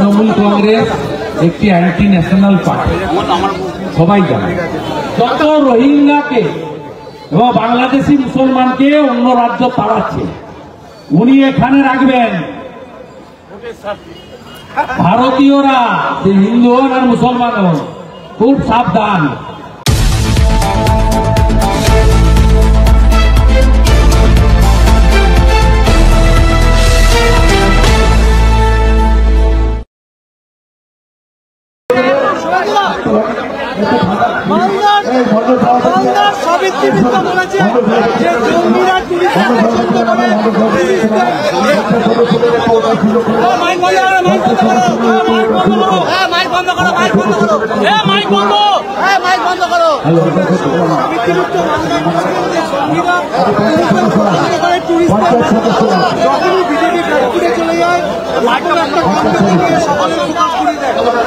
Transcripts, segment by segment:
তৃণমূল কংগ্রেস একটি anti national party, সবাই জানে। যত রোহিঙ্গাকে এবং বাংলাদেশি মুসলমানকে অন্য রাজ্য তাড়াচ্ছে, উনি এখানে রাখবেন। ভারতীয়রা হিন্দু হন আর মুসলমান হন, খুব সাবধান।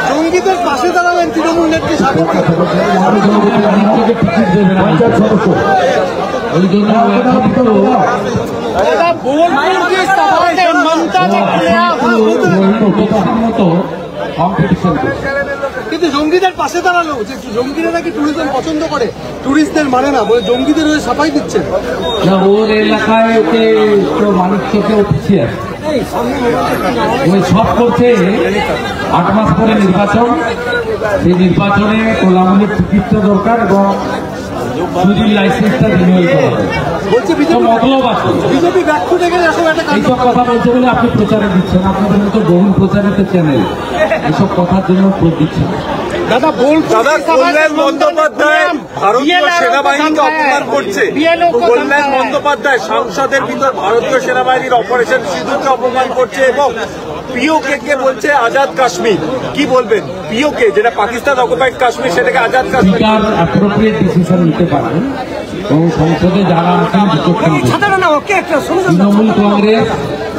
জঙ্গিদের পাশে দাঁড়াবেন তৃণমূল নেত্রী কিন্তু জঙ্গিদের পাশে দাঁড়ালো যে জঙ্গিরা নাকি ট্যুরিজম পছন্দ করে, ট্যুরিস্টদের মানে না বলে জঙ্গিদের হয়ে সাফাই দিচ্ছেন। ওর এলাকায় ওকে মানুষ চোখে উঠছে, ওই সব করছে। 8 মাস পরে নির্বাচন, সেই নির্বাচনে তোলামূলের টিকিটটা দরকার এবং চুরির লাইসেন্সটা রিনিউয়াল করা হবে। মতলব আছে, এইসব কথা বলছে বলে আপনি প্রচারে দিচ্ছেন। আপনাদের মতো বহুল প্রচারিত চ্যানেল এইসব কথার জন্য দিচ্ছেন। কল্যাণ বন্দ্যোপাধ্যায় ভারতীয় সেনাবাহিনীকে অপমান করছে। কল্যাণ বন্দ্যোপাধ্যায় সংসদের ভিতর ভারতীয় সেনাবাহিনীর অপারেশন সিঁদুরকে অপমান করছে এবং পিওকে কে বলছে আজাদ কাশ্মীর। কি বলবেন? পিওকে যেটা পাকিস্তান অকুপাইড কাশ্মীর, সেটাকে আজাদ কাশ্মীর। অ্যাপ্রোপ্রিয়েট ডিসিশন নিতে পারবেন এবং সংসদে যারা আছেন তৃণমূল কংগ্রেস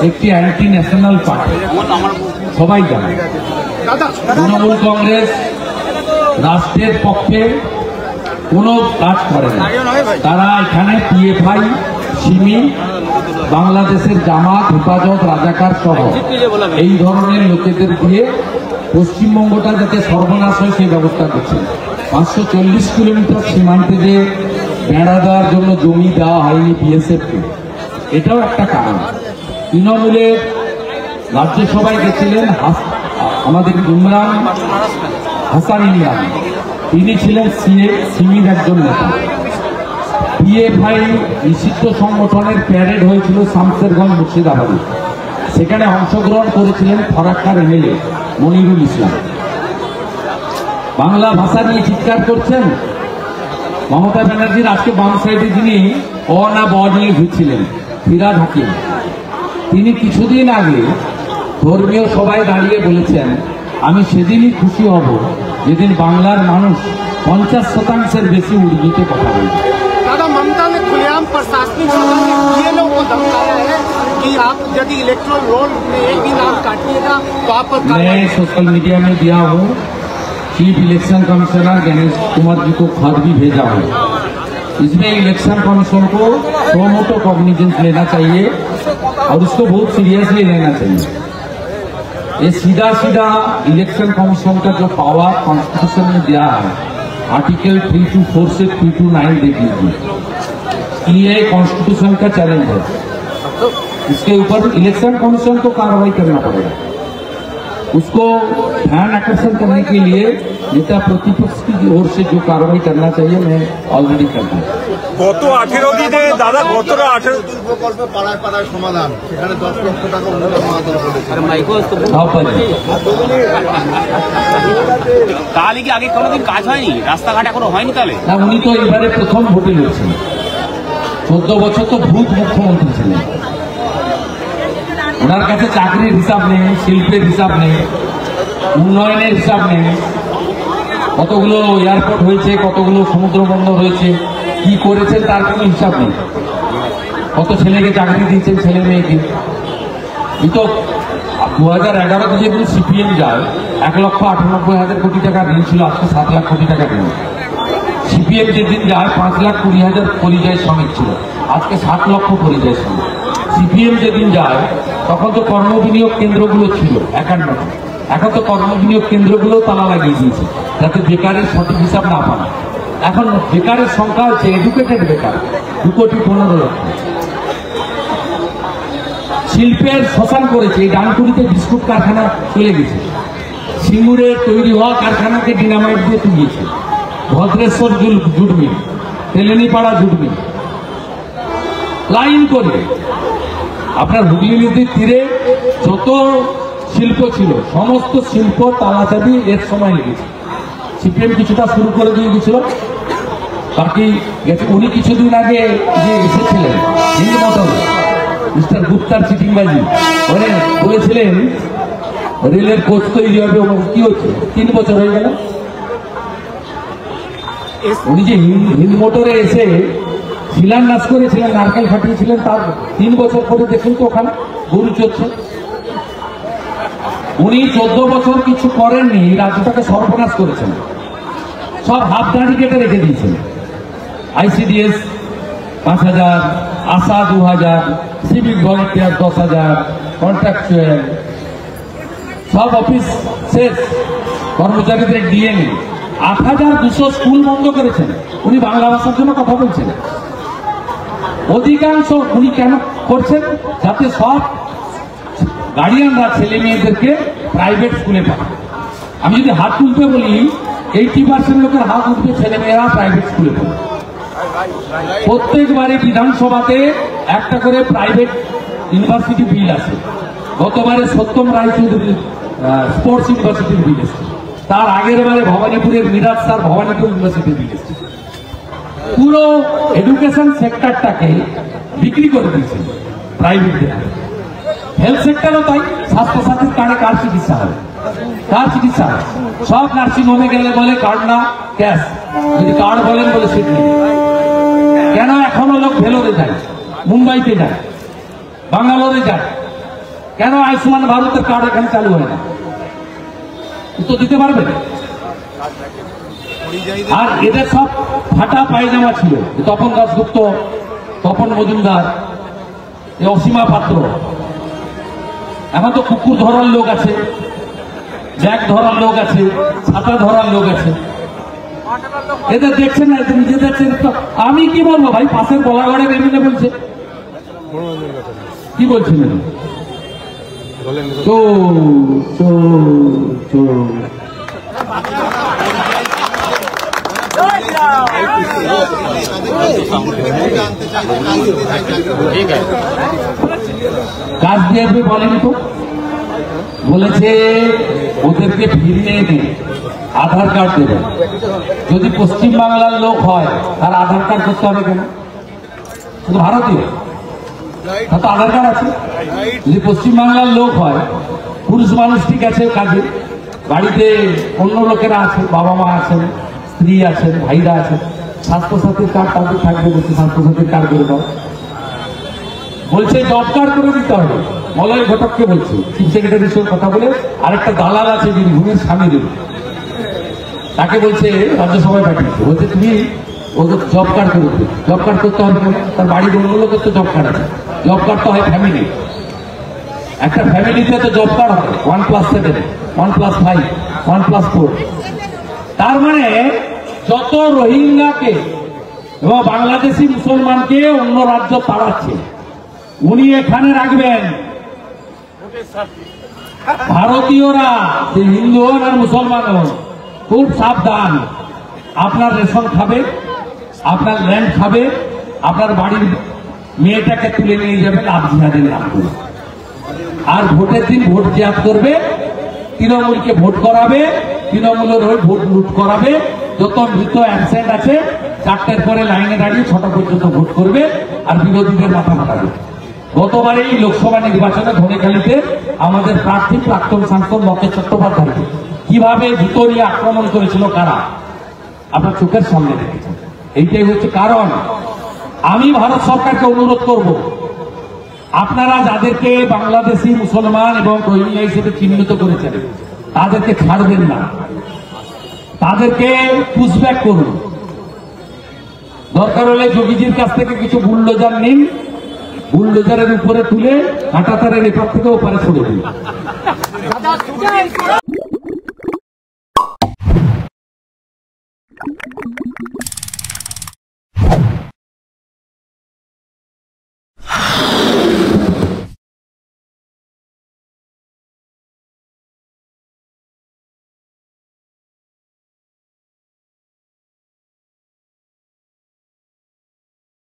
একটি অ্যান্টি ন্যাশনাল পার্টি, সবাই জানে। তৃণমূল কংগ্রেস রাষ্ট্রের পক্ষে কোনো কাজ করে না। তারা এখানে পিএফআই, সিমি, বাংলাদেশের জামাত, হেফাজত, রাজাকার সহ এই ধরনের লোকেদের দিয়ে পশ্চিমবঙ্গটা যাতে সর্বনাশ হয় সেই ব্যবস্থা করছে। 540 কিলোমিটার সীমান্তে যে বেড়া দেওয়ার জন্য জমি দেওয়া হয়নি বিএসএফকে, এটাও একটা কারণ। তৃণমূলের রাজ্যসভায় গেছিলেন আমাদের ইমরান হাসান ইমরান, তিনি ছিলেন সিমির একজন নেতা। পিএফআই নিষিদ্ধ সংগঠনের প্যারেড হয়েছিল শামসেরগঞ্জ, মুর্শিদাবাদে। সেখানে অংশগ্রহণ করেছিলেন ফরাক্কার এমএলএ মনিরুল ইসলাম। বাংলা ভাষা নিয়ে চিৎকার করছেন। মমতা ব্যানার্জির আজকে বাম সাইডে যিনি অ না ব নিয়ে ঘুরছিলেন, ফিরাদ হাকিম, তিনি কিছুদিন আগে ধর্মীয় সভায় দাঁড়িয়ে বলেছেন, আমি সেদিনই খুশি হব যেদিন বাংলার মানুষ 50% বেশি উর্দুতে কথা বলবে। दादा ममता ने खुलेआम प्रशासनिक सभा में बीएलओ को धमकाया है कि आप यदि इलेक्ट्रोल रोल में एक भी नाम काटिएगा तो आप पर। मैं सोशल मीडिया में दिया हूँ, chief election commissioner Ganesh Kumar ji को खत भी भेजा हूँ। इसमें इलेक्शन कमीशन को प्रोमोटो कॉग्निजेंस लेना चाहिए और उसको बहुत सीरियसली लेना चाहिए। ये सीधा सीधा इलेक्शन कमीशन का जो पावर कॉन्स्टिट्यूशन में दिया है, आर्टिकल 324 से 329 देख लीजिए, ये कॉन्स्टिट्यूशन का चैलेंज है। इसके ऊपर इलेक्शन कमीशन को कार्रवाई करना पड़ेगा। उसको ध्यान आकर्षण करने के लिए नेता प्रतिपक्ष की ओर से जो कार्रवाई करना चाहिए मैं ऑलरेडी कर दूँ। গত 18 দিনে দাদা, গত 18 প্রকল্পে পাড়ায় পাড়ায় সমাধান, সেখানে 10 লক্ষ টাকা অনুদান তাহলে কি আগে কোনোদিন কাজ হয়নি? রাস্তাঘাট এখনো হয়নি? তাহলে না, উনি তো এবারে প্রথম ভোটে লড়ছেন। 14 বছর তো ভূত মুখ্যমন্ত্রী ছিলেন। ওনার কাছে চাকরির হিসাব নেই, শিল্পের হিসাব নেই, উন্নয়নের হিসাব নেই। কতগুলো এয়ারপোর্ট হয়েছে, কতগুলো সমুদ্র বন্দর হয়েছে, কি করেছেন তার কোনো হিসাব নেই। কত ছেলেকে চাকরি দিয়েছেন, ছেলে মেয়েকে। এই তো 2011-তে যেদিন সিপিএম যায় 1,98,000 কোটি টাকা ঋণ ছিল, আজকে 7 লাখ কোটি টাকা ঋণ। সিপিএম যেদিন যায় 5,20,000 পরিযায়ী শ্রমিক ছিল, আজকে 7 লক্ষ পরিযায়ী শ্রমিক। সিপিএম যেদিন যায় তখন তো কর্মবিনিয়োগ কেন্দ্রগুলো ছিল 51, এখন তো কর্মবিনিয়োগ কেন্দ্রগুলো তালা লাগিয়ে দিয়েছে যাতে বেকারের সঠিক হিসাব না পান। এখন বেকারের সংখ্যা হচ্ছে এডুকেটেড বেকার 2,15,00,000। শিল্পের শ্মশান করেছে, এই ডানকুনিতে বিস্কুট কারখানা চলে গেছে, সিঙ্গুরে তৈরি হওয়া কারখানাকে ডিনামাইট দিয়ে তুলিয়েছে, Bhadreshwar jute mill, Telinipara jute mill, line করে আপনার হুগলি নদীর তীরে যত শিল্প ছিল সমস্ত শিল্প তালাচাবি এর সময় লেগেছে। সিপিএম কিছুটা শুরু করে দিয়ে গেছিল, বাকি উনি কিছুদিন আগে যে এসেছিলেন হিন্দ মোটর মিস্টার গুপ্তার চিটিংবাজি ওখানে বলেছিলেন রেলের কোচ তৈরি হবে, কি হচ্ছে 3 বছর হয়ে গেল। উনি যে হিন্দ মোটরে এসে শিলান্যাস করেছিলেন, নারকেল ফাটিয়েছিলেন, তার 3 বছর পরে দেখুন তো ওখানে গরু চলছে। উনি 14 বছর কিছু করেননি, রাজ্যটাকে সর্বনাশ করেছেন, সব হাফ দাঁড়ি কেটে রেখে দিয়েছেন। আইসিডিএস 5,000, আশা 2,000, সিভিক ভলেন্টিয়ার 10,000, কন্ট্রাকচুয়াল সব অফিস শেষ, কর্মচারীদের ডিএ নেই। 8,200 স্কুল বন্ধ করেছেন। উনি বাংলা ভাষার জন্য কথা বলছেন। অধিকাংশ উনি কেন করছেন? যাতে সব গার্ডিয়ানরা ছেলে মেয়েদেরকে প্রাইভেট স্কুলে পাঠায়। আমি যদি হাত তুলতে বলি 80% লোকের হাত উঠবে ছেলে মেয়েরা প্রাইভেট স্কুলে পড়ে। প্রত্যেকবারে বিধানসভাতে একটা করে প্রাইভেট ইউনিভার্সিটি বিল আছে। গতবারে সত্যম রায়চৌধুরী স্পোর্টস ইউনিভার্সিটির বিল এসেছে, তার আগের বারে ভবানীপুরের মিরাজ স্যার ভবানীপুর ইউনিভার্সিটির বিল এসেছে। পুরো এডুকেশন সেক্টরটাকে বিক্রি করে দিয়েছে প্রাইভেটদের। হেলথ সেক্টরও তাই, স্বাস্থ্যসাথীর কার্ডে কার চিকিৎসা হবে? কার চিকিৎসা হবে? সব নার্সিং হোমে গেলে বলে কার্ড না ক্যাশ, যদি কার্ড বলেন বলে সিট নেই। কেন এখনো লোক ভেলোরে যায়, মুম্বাইতে যায়, বাঙ্গালোরে যায়? কেন আয়ুষ্মান ভারতের কার্ড এখানে চালু হয় না? উত্তর দিতে পারবেন? আর এদের সব ফাটা পায়জামা ছিল, তপন দাশগুপ্ত, তপন মজুমদার, অসীমা পাত্র। এখন তো কুকুর ধরার লোক আছে, ব্যাগ ধরার লোক আছে, ছাতা ধরার লোক আছে। এদের দেখছেন না, এদের নিজেদের চরিত্র। আমি কি বলবো ভাই, পাশের বলাগড়ে এমএলএ বলছে, কি বলছিলেন? কাজ দিয়ে বলেনি তো, বলেছে ওদেরকে ফিরিয়ে এনে আধার কার্ড দেবে। যদি পশ্চিমবাংলার লোক হয় তার আধার কার্ড করতে হবে কেন? শুধু ভারতীয়, তার তো আধার কার্ড আছে। যদি পশ্চিমবাংলার লোক হয়, পুরুষ মানুষ ঠিক আছে কাজে, বাড়িতে অন্য লোকেরা আছে, বাবা মা আছেন, স্ত্রী আছেন, ভাইরা আছেন, স্বাস্থ্যসাথীর কার্ড তাদের থাকবে, বলছে স্বাস্থ্যসাথীর কার্ড করে দাও। বলছে জব কার্ড করে দিতে হবে। মলয় ঘটককে বলছে, চিফ সেক্রেটারির সঙ্গে কথা বলে, আরেকটা দালাল আছে বীরভূমের স্বামীদের, তাকে বলছে রাজ্যসভায় পাঠিয়েছে, বলছে তুমি ওদের জব কার্ড করে দেবে। জব কার্ড করতে হবে কেন? তার বাড়ির অন্য লোকের তো জব কার্ড আছে। জব কার্ড তো হয় ফ্যামিলি, একটা ফ্যামিলিতে তো জব কার্ড হবে 1+7, 1+5, 1+4। তার মানে যত রোহিঙ্গাকে এবং বাংলাদেশি মুসলমানকে অন্য রাজ্য তাড়াচ্ছে, উনি এখানে রাখবেন। ভারতীয়রা হিন্দু হন আর মুসলমান হন, খুব সাবধান। আপনার রেশন খাবে, আপনার ল্যান্ড খাবে, আপনার বাড়ির মেয়েটাকে তুলে নিয়ে যাবেন জিহাদের নাম করে। আর ভোটের দিন ভোট জিহাদ করবে, তৃণমূলকে ভোট করাবে, তৃণমূলের হয়ে ভোট লুট করাবে। যত মৃত অ্যাবসেন্ট আছে 4টার পরে লাইনে দাঁড়িয়ে 6টা পর্যন্ত ভোট করবে আর বিরোধীদের মাথা মারাবে। গতবারে এই লোকসভা নির্বাচনে ধনেখালিতে আমাদের প্রার্থী প্রাক্তন সাংসদ লকেট চট্টোপাধ্যায় কিভাবে জুতো নিয়ে আক্রমণ করেছিল কারা, আপনার চোখের সামনে দেখেছেন। এইটাই হচ্ছে কারণ। আমি ভারত সরকারকে অনুরোধ করব, আপনারা যাদেরকে বাংলাদেশি মুসলমান এবং রোহিঙ্গা হিসেবে চিহ্নিত করেছেন তাদেরকে ছাড়বেন না, তাদেরকে পুশব্যাক করুন। দরকার হলে যোগীজির কাছ থেকে কিছু বুলডোজার নিন, বুলডোজারের উপরে তুলে কাঁটাতারের এপার থেকে ওপারে ছড়ে দিন।